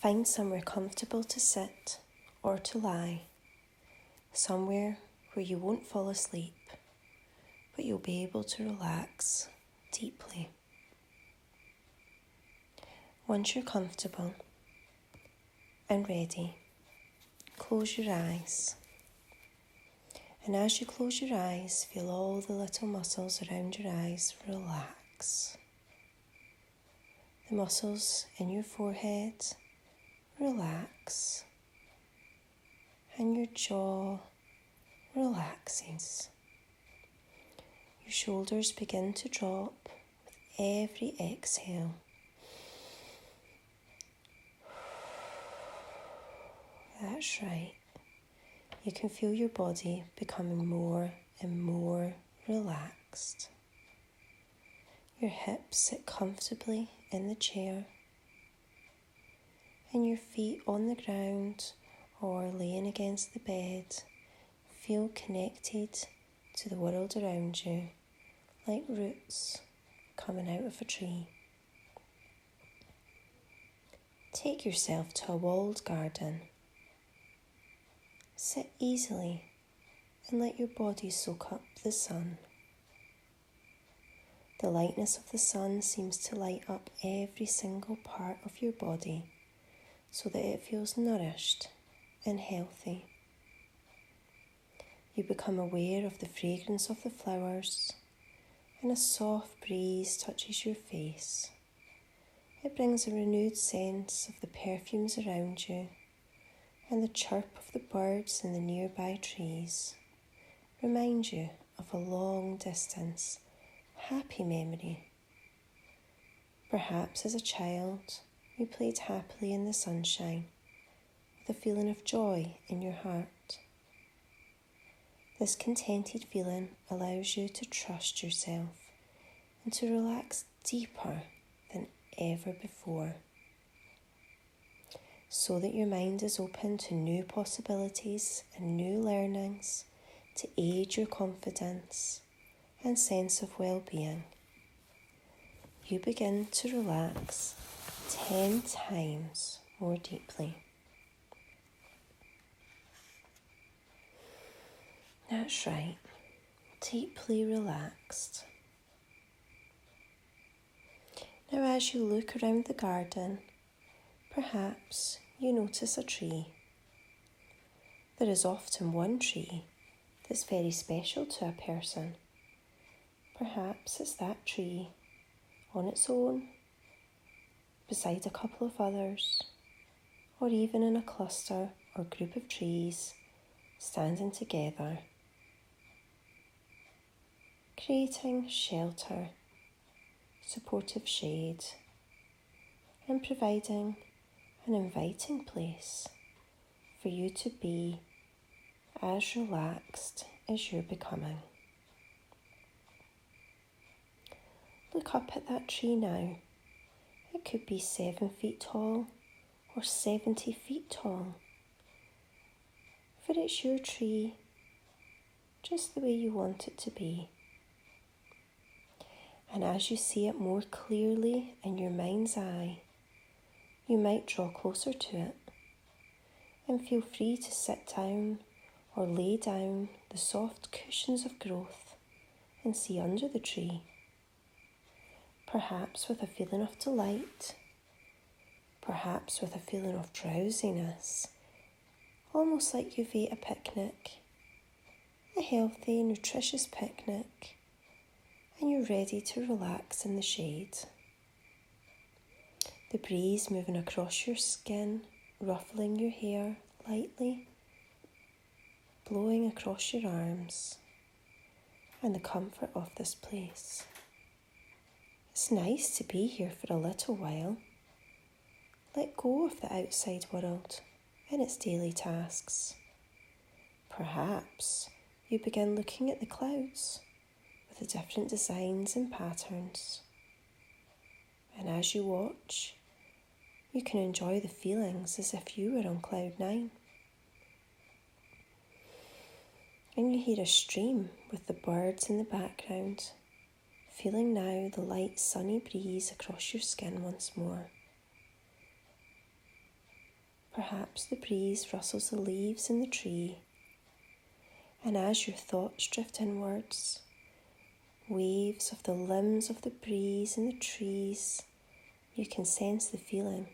Find somewhere comfortable to sit or to lie, somewhere where you won't fall asleep, but you'll be able to relax deeply. Once you're comfortable and ready, close your eyes. And as you close your eyes, feel all the little muscles around your eyes relax. The muscles in your forehead relax. And your jaw relaxes. Your shoulders begin to drop with every exhale. That's right. You can feel your body becoming more and more relaxed. Your hips sit comfortably in the chair, and your feet on the ground or laying against the bed feel connected to the world around you, like roots coming out of a tree. Take yourself to a walled garden. Sit easily and let your body soak up the sun. The lightness of the sun seems to light up every single part of your body so that it feels nourished and healthy. You become aware of the fragrance of the flowers, and a soft breeze touches your face. It brings a renewed sense of the perfumes around you, and the chirp of the birds in the nearby trees remind you of a long distance, happy memory. Perhaps as a child, you played happily in the sunshine with a feeling of joy in your heart. This contented feeling allows you to trust yourself and to relax deeper than ever before, so that your mind is open to new possibilities and new learnings to aid your confidence and sense of well-being. You begin to relax 10 times more deeply. That's right, deeply relaxed. Now as you look around the garden, perhaps you notice a tree. There is often one tree that's very special to a person. Perhaps it's that tree on its own, beside a couple of others, or even in a cluster or group of trees standing together, creating shelter, supportive shade, and providing an inviting place for you to be as relaxed as you're becoming. Look up at that tree now. It could be 7 feet tall or 70 feet tall. For it's your tree, just the way you want it to be. And as you see it more clearly in your mind's eye, you might draw closer to it and feel free to sit down or lay down the soft cushions of growth and see under the tree, perhaps with a feeling of delight, perhaps with a feeling of drowsiness, almost like you've ate a picnic, a healthy, nutritious picnic, and you're ready to relax in the shade. The breeze moving across your skin, ruffling your hair lightly, blowing across your arms, and the comfort of this place. It's nice to be here for a little while. Let go of the outside world and its daily tasks. Perhaps you begin looking at the clouds with the different designs and patterns. And as you watch, you can enjoy the feelings as if you were on cloud 9. And you hear a stream with the birds in the background, feeling now the light sunny breeze across your skin once more. Perhaps the breeze rustles the leaves in the tree, and as your thoughts drift inwards, waves of the limbs of the breeze in the trees, you can sense the feeling,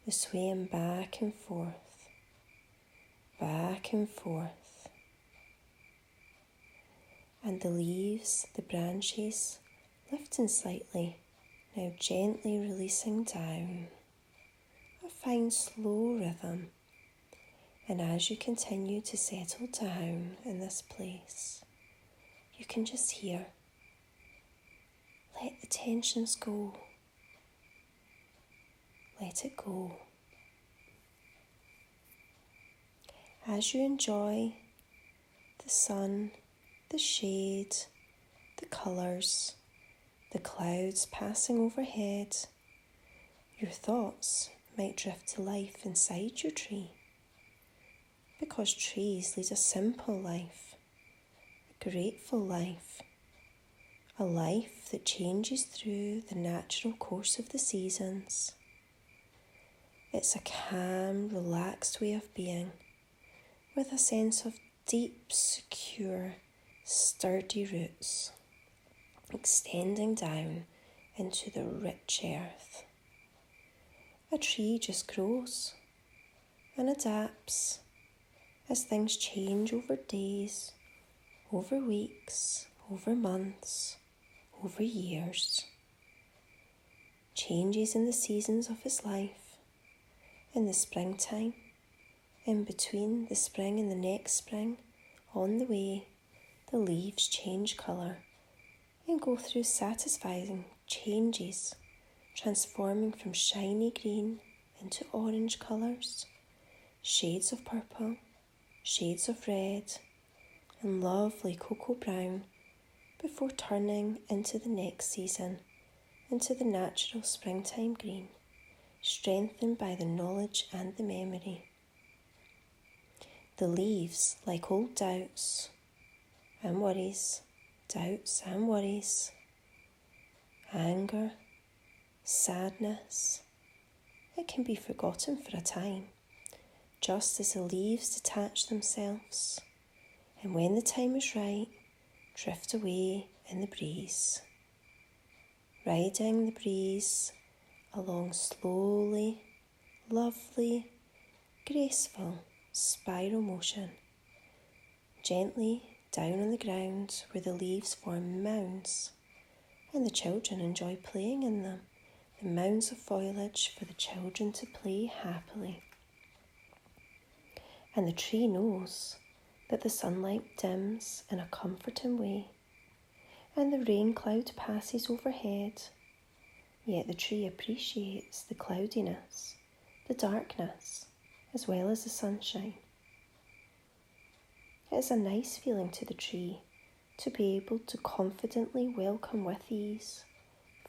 the swaying back and forth, back and forth. And the leaves, the branches, lifting slightly, now gently releasing down. A fine slow rhythm. And as you continue to settle down in this place, you can just hear, let the tensions go. Let it go. As you enjoy the sun, the shade, the colours, the clouds passing overhead, your thoughts might drift to life inside your tree. Because trees lead a simple life, a grateful life, a life that changes through the natural course of the seasons. It's a calm, relaxed way of being, with a sense of deep, secure, sturdy roots, extending down into the rich earth. A tree just grows and adapts as things change over days, over weeks, over months, over years. Changes in the seasons of its life, in the springtime, in between the spring and the next spring, on the way, the leaves change colour and go through satisfying changes, transforming from shiny green into orange colours, shades of purple, shades of red, and lovely cocoa brown before turning into the next season, into the natural springtime green, strengthened by the knowledge and the memory. The leaves, like old doubts and worries, anger, sadness, it can be forgotten for a time, just as the leaves detach themselves, and when the time is right, drift away in the breeze. Riding the breeze along slowly, lovely, graceful spiral motion, gently down on the ground where the leaves form mounds, and the children enjoy playing in them, the mounds of foliage for the children to play happily. And the tree knows that the sunlight dims in a comforting way, and the rain cloud passes overhead, yet the tree appreciates the cloudiness, the darkness, as well as the sunshine. It is a nice feeling to the tree to be able to confidently welcome with ease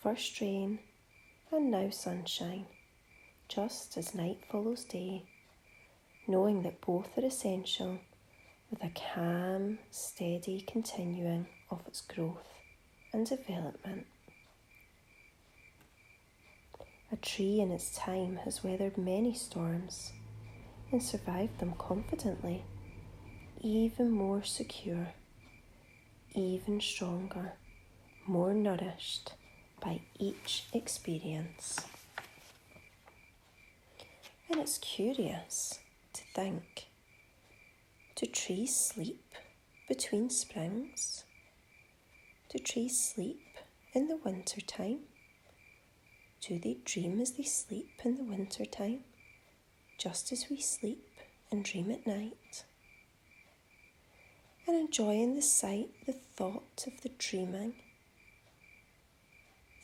first rain and now sunshine, just as night follows day, knowing that both are essential with a calm, steady continuing of its growth and development. A tree in its time has weathered many storms and survived them confidently, even more secure, even stronger, more nourished by each experience. And it's curious to think, do trees sleep between springs? Do trees sleep in the winter time? Do they dream as they sleep in the winter time, just as we sleep and dream at night? And enjoying the sight, the thought of the dreaming,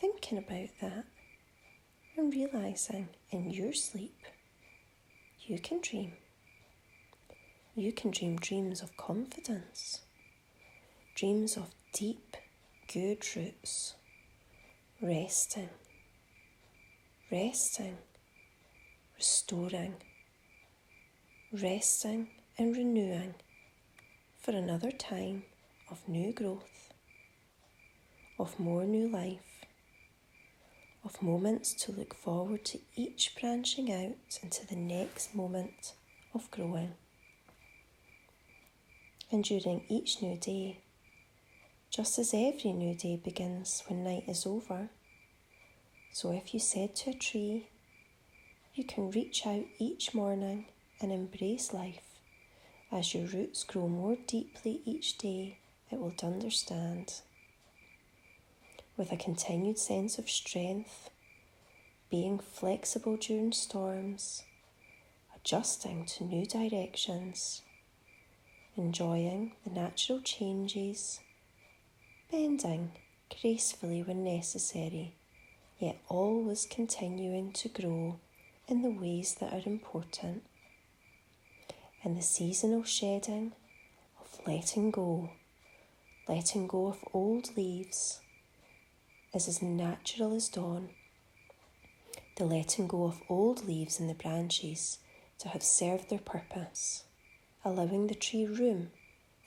thinking about that and realising in your sleep you can dream. You can dream dreams of confidence, dreams of deep, good roots, resting, restoring, resting and renewing for another time of new growth, of more new life, of moments to look forward to each branching out into the next moment of growing. And during each new day, just as every new day begins when night is over, so if you said to a tree, you can reach out each morning and embrace life. As your roots grow more deeply each day, it will understand. With a continued sense of strength, being flexible during storms, adjusting to new directions, enjoying the natural changes, bending gracefully when necessary, yet always continuing to grow in the ways that are important. And the seasonal shedding of letting go of old leaves is as natural as dawn. The letting go of old leaves in the branches to have served their purpose, allowing the tree room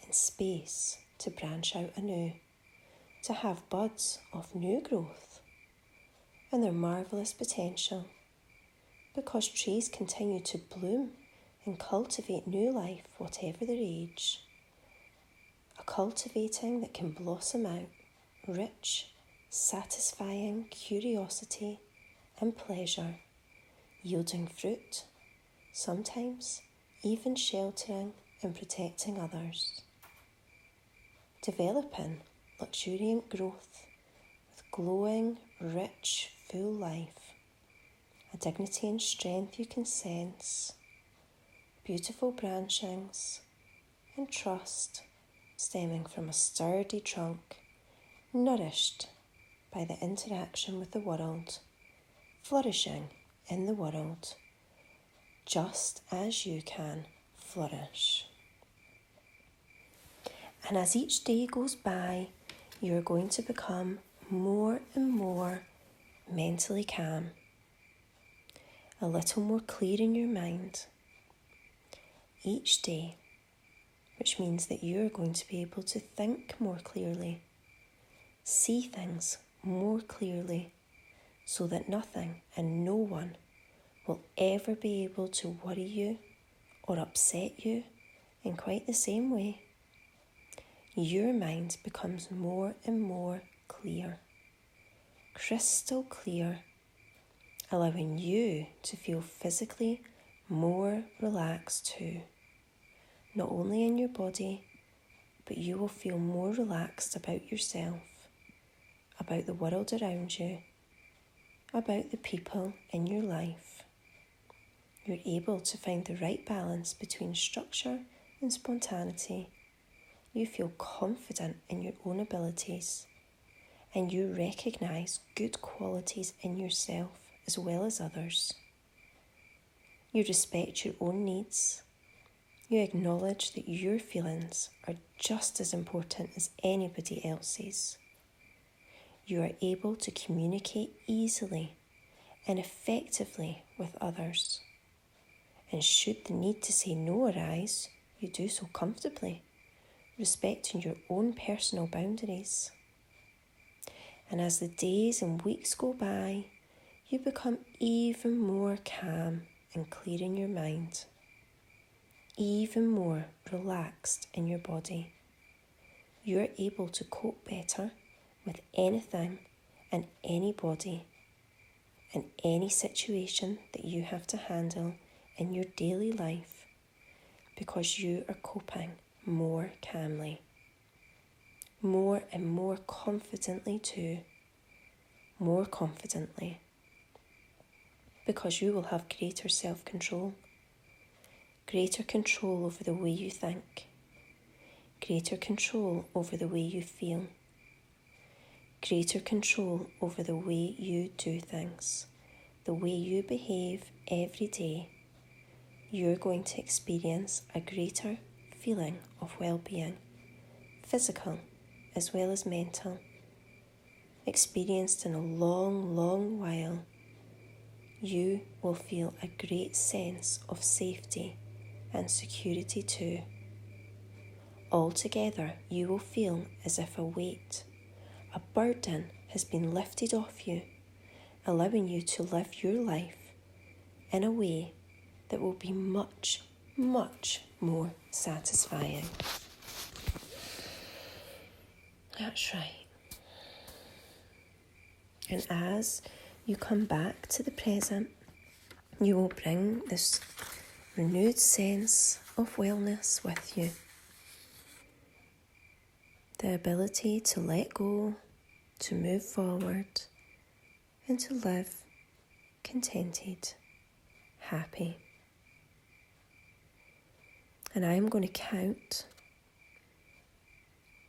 and space to branch out anew, to have buds of new growth and their marvellous potential, because trees continue to bloom and cultivate new life, whatever their age. A cultivating that can blossom out rich, satisfying curiosity and pleasure, yielding fruit, sometimes even sheltering and protecting others. Developing luxuriant growth with glowing, rich, full life, a dignity and strength you can sense, beautiful branchings, and trust stemming from a sturdy trunk, nourished by the interaction with the world, flourishing in the world, just as you can flourish. And as each day goes by, you're going to become more and more mentally calm, a little more clear in your mind each day, which means that you're going to be able to think more clearly, see things more clearly, so that nothing and no one will ever be able to worry you or upset you in quite the same way. Your mind becomes more and more clear, crystal clear, allowing you to feel physically more relaxed too. Not only in your body, but you will feel more relaxed about yourself, about the world around you, about the people in your life. You're able to find the right balance between structure and spontaneity. You feel confident in your own abilities, and you recognise good qualities in yourself as well as others. You respect your own needs. You acknowledge that your feelings are just as important as anybody else's. You are able to communicate easily and effectively with others. And should the need to say no arise, you do so comfortably, respecting your own personal boundaries. And as the days and weeks go by, you become even more calm and clear in your mind, even more relaxed in your body. You're able to cope better with anything and anybody and any situation that you have to handle in your daily life, because you are coping more calmly, more and more confidently too, more confidently, because you will have greater self-control, greater control over the way you think, greater control over the way you feel, greater control over the way you do things, the way you behave every day. You're going to experience a greater feeling of well-being, physical as well as mental, experienced in a long, long while. You will feel a great sense of safety and security too. Altogether, you will feel as if a weight, a burden has been lifted off you, allowing you to live your life in a way that will be much, much more satisfying. That's right. And as you come back to the present, you will bring this renewed sense of wellness with you. The ability to let go, to move forward, and to live contented, happy. And I am going to count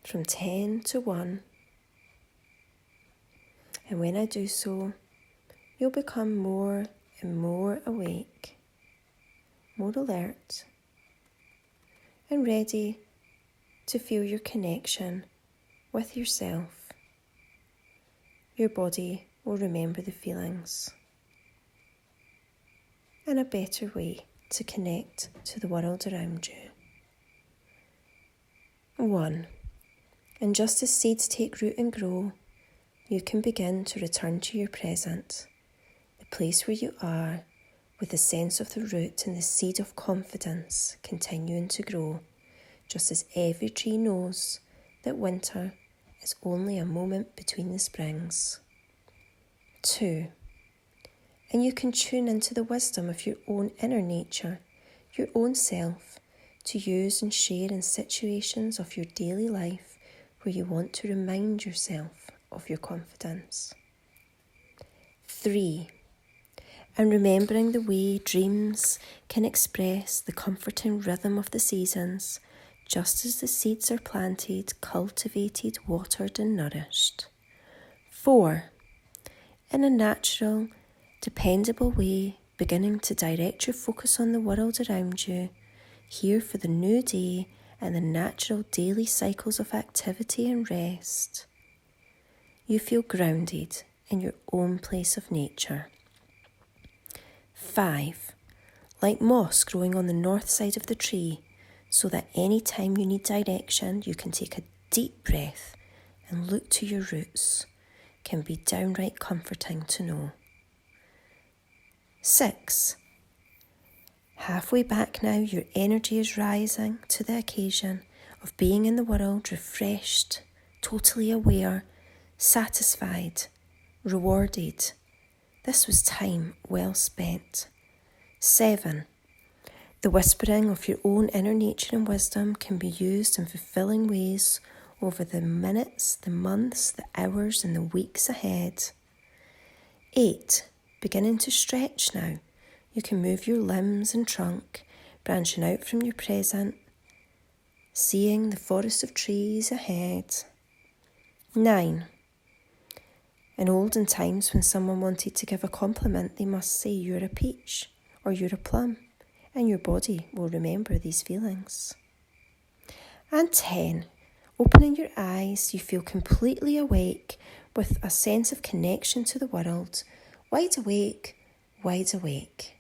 from 10 to 1. And when I do so, you'll become more and more awake, more alert, and ready to feel your connection with yourself. Your body will remember the feelings and a better way to connect to the world around you. 1. And just as seeds take root and grow, you can begin to return to your present, the place where you are, with the sense of the root and the seed of confidence continuing to grow, just as every tree knows that winter is only a moment between the springs. 2. And you can tune into the wisdom of your own inner nature, your own self, to use and share in situations of your daily life where you want to remind yourself of your confidence. 3. And remembering the way dreams can express the comforting rhythm of the seasons, just as the seeds are planted, cultivated, watered and nourished. 4. In a natural, dependable way, beginning to direct your focus on the world around you, here for the new day and the natural daily cycles of activity and rest. You feel grounded in your own place of nature. 5. Like moss growing on the north side of the tree, so that any time you need direction, you can take a deep breath and look to your roots, can be downright comforting to know. 6. Halfway back now, your energy is rising to the occasion of being in the world refreshed, totally aware, satisfied, rewarded. This was time well spent. 7. The whispering of your own inner nature and wisdom can be used in fulfilling ways over the minutes, the months, the hours and the weeks ahead. 8. Beginning to stretch now. You can move your limbs and trunk, branching out from your present, seeing the forest of trees ahead. 9. In olden times, when someone wanted to give a compliment, they must say, "You're a peach," or "You're a plum," and your body will remember these feelings. And 10. Opening your eyes, you feel completely awake with a sense of connection to the world, wide awake, wide awake.